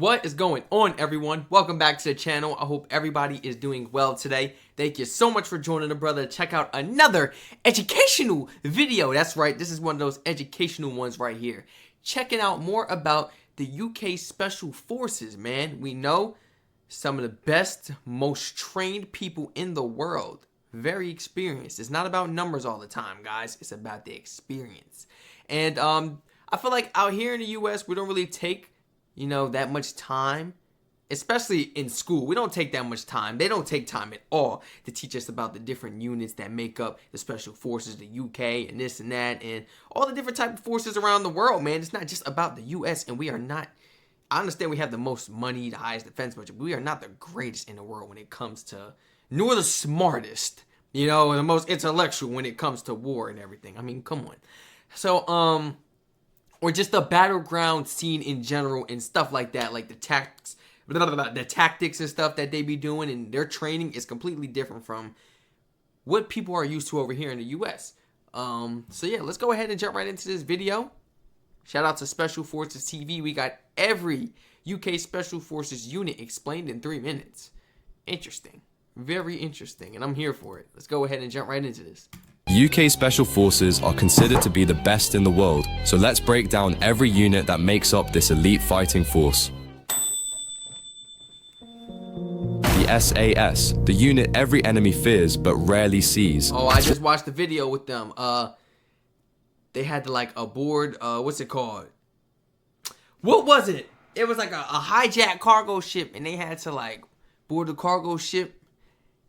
What is going on, everyone? Welcome back to the channel. I hope everybody is doing well today. Thank you so much for joining the brother to check out another educational video. That's right, this is one of those educational ones right here. Checking out more about the UK Special Forces, man. We know some of the best, most trained people in the world. Very experienced. It's not about numbers all the time, guys. It's about the experience. And I feel like out here in the US, we don't really take that much time, especially in school. We don't take that much time. They don't take time at all to teach us about the different units that make up the Special Forces, the UK, and this and that, and all the different type of forces around the world, man. It's not just about the US, and we are not, I understand we have the most money, the highest defense budget, but we are not the greatest in the world when it comes to, nor the smartest, and the most intellectual when it comes to war and everything. I mean, come on. So, or just the battleground scene in general and stuff like that, like the tactics and stuff that they be doing, and their training is completely different from what people are used to over here in the US. So yeah, let's go ahead and jump right into this video. Shout out to Special Forces TV. We got every UK Special Forces unit explained in 3 minutes. Interesting. Very interesting, and I'm here for it. Let's go ahead and jump right into this. UK Special Forces are considered to be the best in the world, so let's break down every unit that makes up this elite fighting force. The SAS, the unit every enemy fears but rarely sees. Oh, I just watched the video with them. They had to aboard, what's it called? What was it? It was like a hijacked cargo ship, and they had to board the cargo ship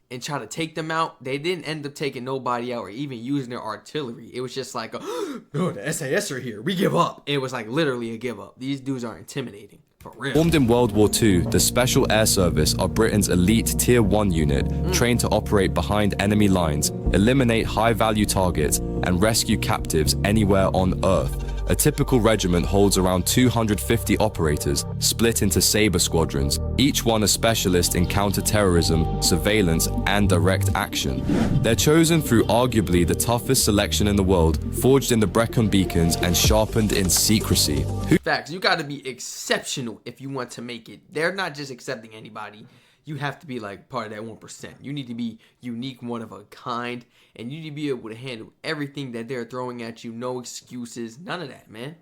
and try to take them out. They didn't end up taking nobody out or even using their artillery. It was just like, oh, the SAS are here, we give up. It was literally a give up. These dudes are intimidating, for real. Formed in World War II, the Special Air Service are Britain's elite Tier 1 unit, trained to operate behind enemy lines, eliminate high-value targets, and rescue captives anywhere on Earth. A typical regiment holds around 250 operators, split into Sabre squadrons, each one a specialist in counter-terrorism, surveillance, and direct action. They're chosen through arguably the toughest selection in the world, forged in the Brecon Beacons and sharpened in secrecy. Facts, you gotta be exceptional if you want to make it. They're not just accepting anybody. You have to be part of that 1%. You need to be unique, one of a kind, and you need to be able to handle everything that they're throwing at you. No excuses, none of that, man.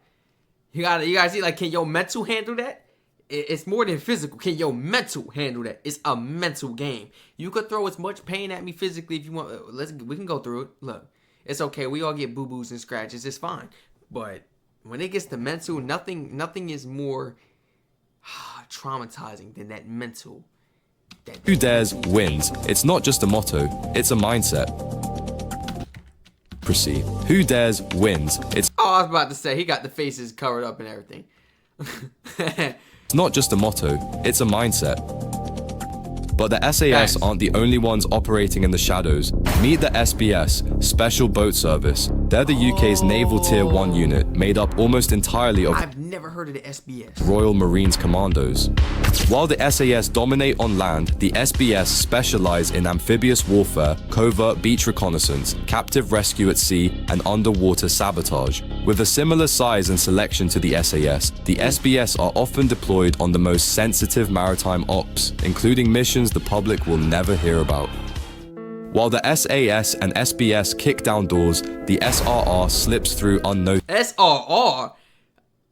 You gotta see, can your mental handle that? It's more than physical. Can your mental handle that? It's a mental game. You could throw as much pain at me physically if you want. We can go through it. Look, it's okay. We all get boo-boos and scratches. It's fine. But when it gets to mental, nothing is more traumatizing than that mental. Who dares wins. It's not just a motto, it's a mindset. Proceed. Who dares wins. It's I was about to say, he got the faces covered up and everything. It's not just a motto, it's a mindset. But the SAS aren't the only ones operating in the shadows. Meet the SBS, Special Boat Service. They're the UK's naval Tier 1 unit, made up almost entirely of I've never heard of the SBS. Royal Marines Commandos. While the SAS dominate on land, the SBS specialize in amphibious warfare, covert beach reconnaissance, captive rescue at sea, and underwater sabotage. With a similar size and selection to the SAS, the SBS are often deployed on the most sensitive maritime ops, including missions the public will never hear about. While the SAS and SBS kick down doors, the SRR slips through unnoticed. SRR?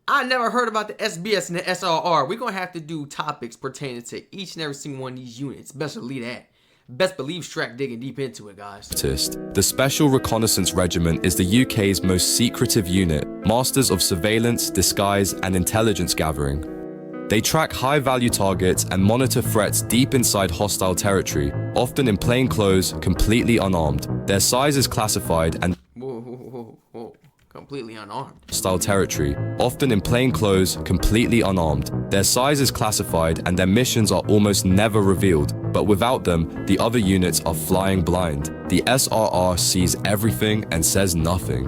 I never heard about the SBS and the SRR. We're going to have to do topics pertaining to each and every single one of these units. Best believe that. Best believe Strac digging deep into it, guys. The Special Reconnaissance Regiment is the UK's most secretive unit, masters of surveillance, disguise, and intelligence gathering. They track high-value targets and monitor threats deep inside hostile territory, often in plain clothes, completely unarmed. Their size is classified and Whoa. Completely unarmed. Hostile territory, often in plain clothes, completely unarmed. Their size is classified and their missions are almost never revealed, but without them, the other units are flying blind. The SRR sees everything and says nothing.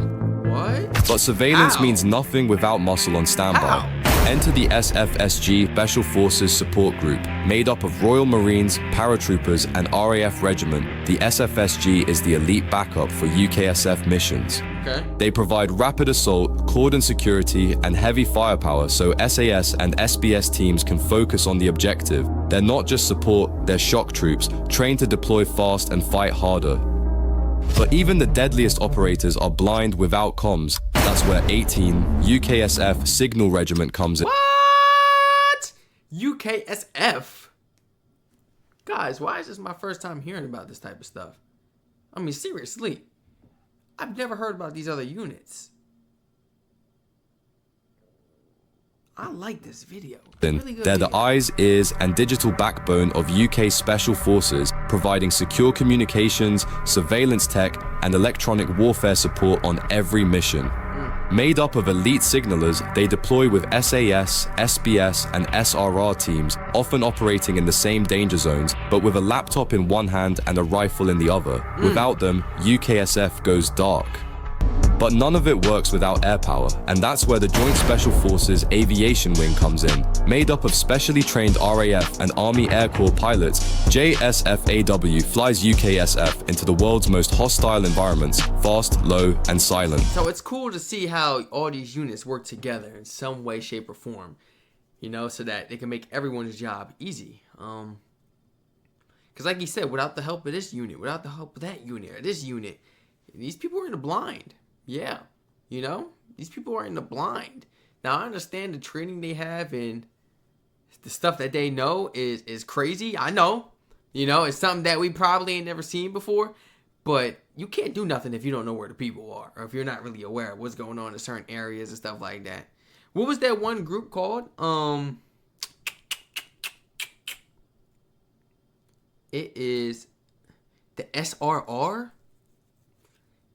What? But surveillance means nothing without muscle on standby. Enter the SFSG Special Forces Support Group, made up of Royal Marines, paratroopers, and RAF Regiment. The SFSG is the elite backup for UKSF missions. Okay. They provide rapid assault, cordon security, and heavy firepower so SAS and SBS teams can focus on the objective. They're not just support, they're shock troops, trained to deploy fast and fight harder. But even the deadliest operators are blind without comms. That's where 18 UKSF Signal Regiment comes in. What? UKSF? Guys, why is this my first time hearing about this type of stuff? I mean, seriously. I've never heard about these other units. I like this video. Really good They're video. the eyes, ears, and digital backbone of UK Special Forces, providing secure communications, surveillance tech, and electronic warfare support on every mission. Made up of elite signalers, they deploy with SAS, SBS, and SRR teams, often operating in the same danger zones, but with a laptop in one hand and a rifle in the other. Without them, UKSF goes dark. But none of it works without air power, and that's where the Joint Special Forces Aviation Wing comes in. Made up of specially trained RAF and Army Air Corps pilots, JSFAW flies UKSF into the world's most hostile environments, fast, low, and silent. So it's cool to see how all these units work together in some way, shape, or form, you know, so that they can make everyone's job easy. Because like you said, without the help of this unit, without the help of that unit, or this unit, these people are in the blind. Yeah, you know, these people are in the blind. Now, I understand the training they have and the stuff that they know is crazy. I know, you know, it's something that we probably ain't never seen before. But you can't do nothing if you don't know where the people are, or if you're not really aware of what's going on in certain areas and stuff like that. What was that one group called? It is the SRR.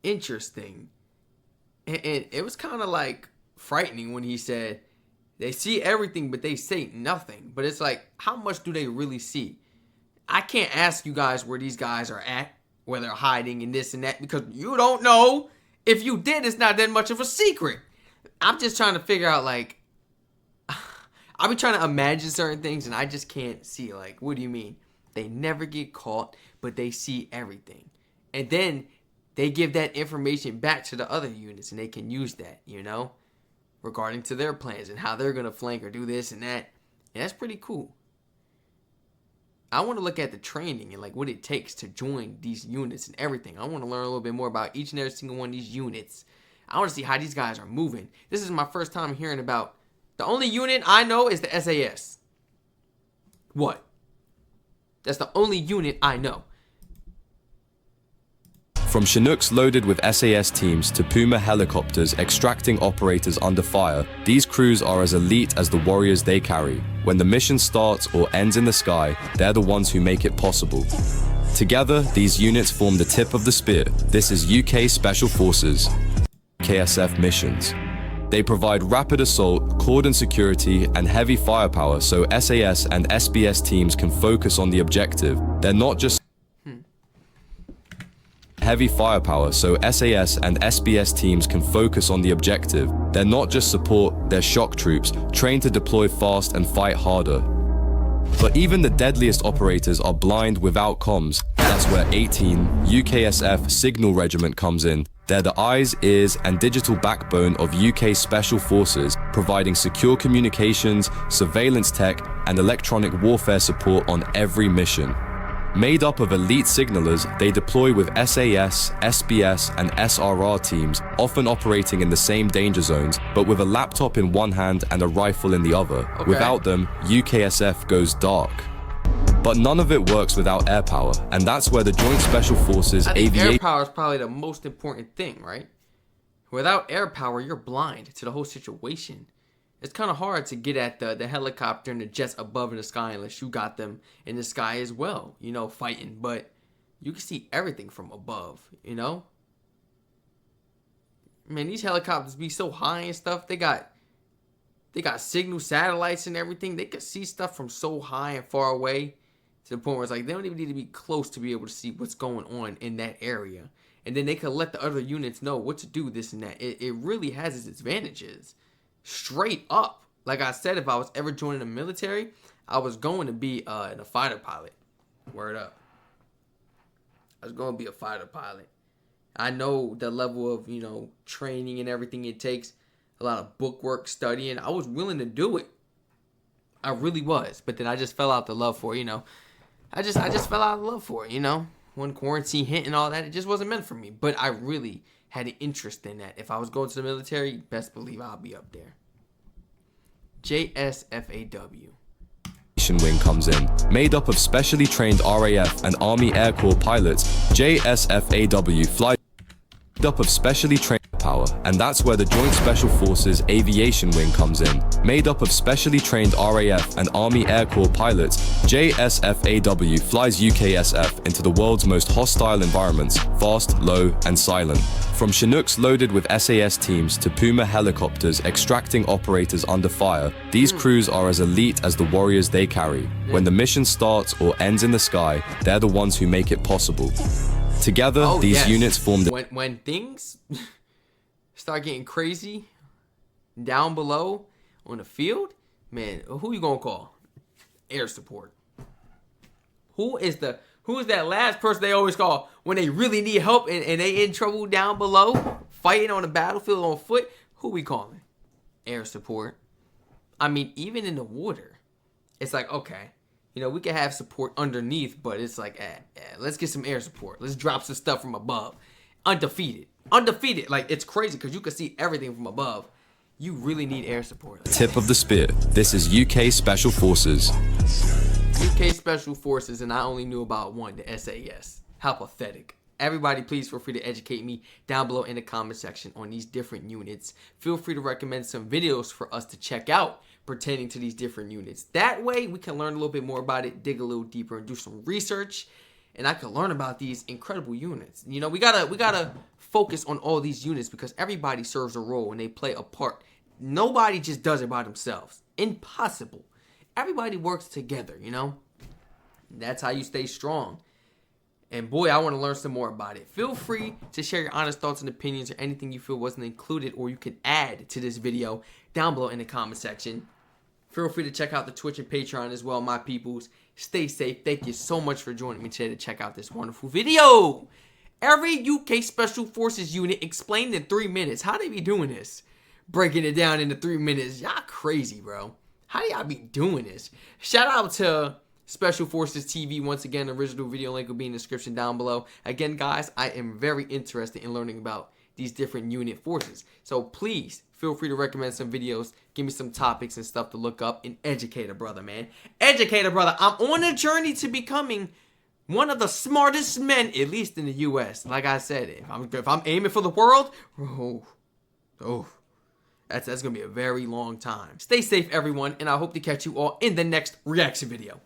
Interesting. And it was kind of like frightening when he said they see everything, but they say nothing. But it's like, how much do they really see? I can't ask you guys where these guys are at, where they're hiding and this and that, because you don't know. If you did, it's not that much of a secret. I'm just trying to figure out, like, I've been trying to imagine certain things, and I just can't see, like, what do you mean? They never get caught, but they see everything. And then they give that information back to the other units, and they can use that, you know, regarding to their plans and how they're going to flank or do this and that. And that's pretty cool. I want to look at the training and like what it takes to join these units and everything. I want to learn a little bit more about each and every single one of these units. I want to see how these guys are moving. This is my first time hearing about. The only unit I know is the SAS. What? That's the only unit I know. From Chinooks loaded with SAS teams to Puma helicopters extracting operators under fire, these crews are as elite as the warriors they carry. When the mission starts or ends in the sky, they're the ones who make it possible. Together, these units form the tip of the spear. This is UK Special Forces, KSF missions. They provide rapid assault, cordon security, and heavy firepower so SAS and SBS teams can focus on the objective. They're not just heavy firepower so SAS and SBS teams can focus on the objective. They're not just support, they're shock troops, trained to deploy fast and fight harder. But even the deadliest operators are blind without comms. That's where 18 UKSF Signal Regiment comes in. They're the eyes, ears, and digital backbone of UK Special Forces, providing secure communications, surveillance tech, and electronic warfare support on every mission. Made up of elite signalers, they deploy with SAS, SBS, and SRR teams, often operating in the same danger zones, but with a laptop in one hand and a rifle in the other. Okay. Without them, UKSF goes dark. But none of it works without air power, and that's where the Joint Special Forces Aviation... Air power is probably the most important thing, right? Without air power, you're blind to the whole situation. It's kind of hard to get at the helicopter and the jets above in the sky unless you got them in the sky as well, you know, fighting. But you can see everything from above, you know? Man, these helicopters be so high and stuff. They got signal satellites and everything. They can see stuff from so high and far away to the point where it's like they don't even need to be close to be able to see what's going on in that area. And then they can let the other units know what to do, this and that. It really has its advantages. Straight up. Like I said, if I was ever joining the military, I was going to be a fighter pilot. Word up. I was going to be a fighter pilot. I know the level of, training and everything it takes. A lot of book work, studying. I was willing to do it. I really was. But then I just fell out the love for it, I just fell out of love for it, When quarantine hit and all that, it just wasn't meant for me. But I really had an interest in that. If I was going to the military, best believe I'll be up there. JSFAW. Wing comes in. Made up of specially trained RAF and Army Air Corps pilots, JSFAW flies up of specially trained power, and that's where the Joint Special Forces Aviation Wing comes in. Made up of specially trained RAF and Army Air Corps pilots, JSFAW flies UKSF into the world's most hostile environments, fast, low, and silent. From Chinooks loaded with SAS teams to Puma helicopters extracting operators under fire, these crews are as elite as the warriors they carry. When the mission starts or ends in the sky, they're the ones who make it possible. Together, these units formed. When things start getting crazy down below on the field, man, who you gonna call? Air support. Who is that last person they always call when they really need help and they in trouble down below, fighting on the battlefield on foot? Who we calling? Air support. I mean, even in the water, it's like, okay, we can have support underneath, but it's like, let's get some air support. Let's drop some stuff from above. Undefeated. Like, it's crazy because you can see everything from above. You really need air support. Tip of the spear. This is UK Special Forces. UK Special Forces, and I only knew about one, the SAS. How pathetic. Everybody, please feel free to educate me down below in the comment section on these different units. Feel free to recommend some videos for us to check out pertaining to these different units. That way, we can learn a little bit more about it, dig a little deeper, and do some research. And I can learn about these incredible units. We gotta focus on all these units because everybody serves a role and they play a part. Nobody just does it by themselves. Impossible. Everybody works together, That's how you stay strong. And boy, I want to learn some more about it. Feel free to share your honest thoughts and opinions or anything you feel wasn't included or you can add to this video down below in the comment section. Feel free to check out the Twitch and Patreon as well, my peoples. Stay safe. Thank you so much for joining me today to check out this wonderful video. Every UK Special Forces unit explained in 3 minutes. How they be doing this? Breaking it down into 3 minutes. Y'all crazy, bro. How do y'all be doing this? Shout out to Special Forces TV. Once again, the original video link will be in the description down below. Again, guys, I am very interested in learning about these different unit forces. So please feel free to recommend some videos. Give me some topics and stuff to look up and educate a brother, man. Educate a brother. I'm on a journey to becoming one of the smartest men, at least in the U.S. Like I said, if I'm aiming for the world, that's going to be a very long time. Stay safe, everyone, and I hope to catch you all in the next reaction video.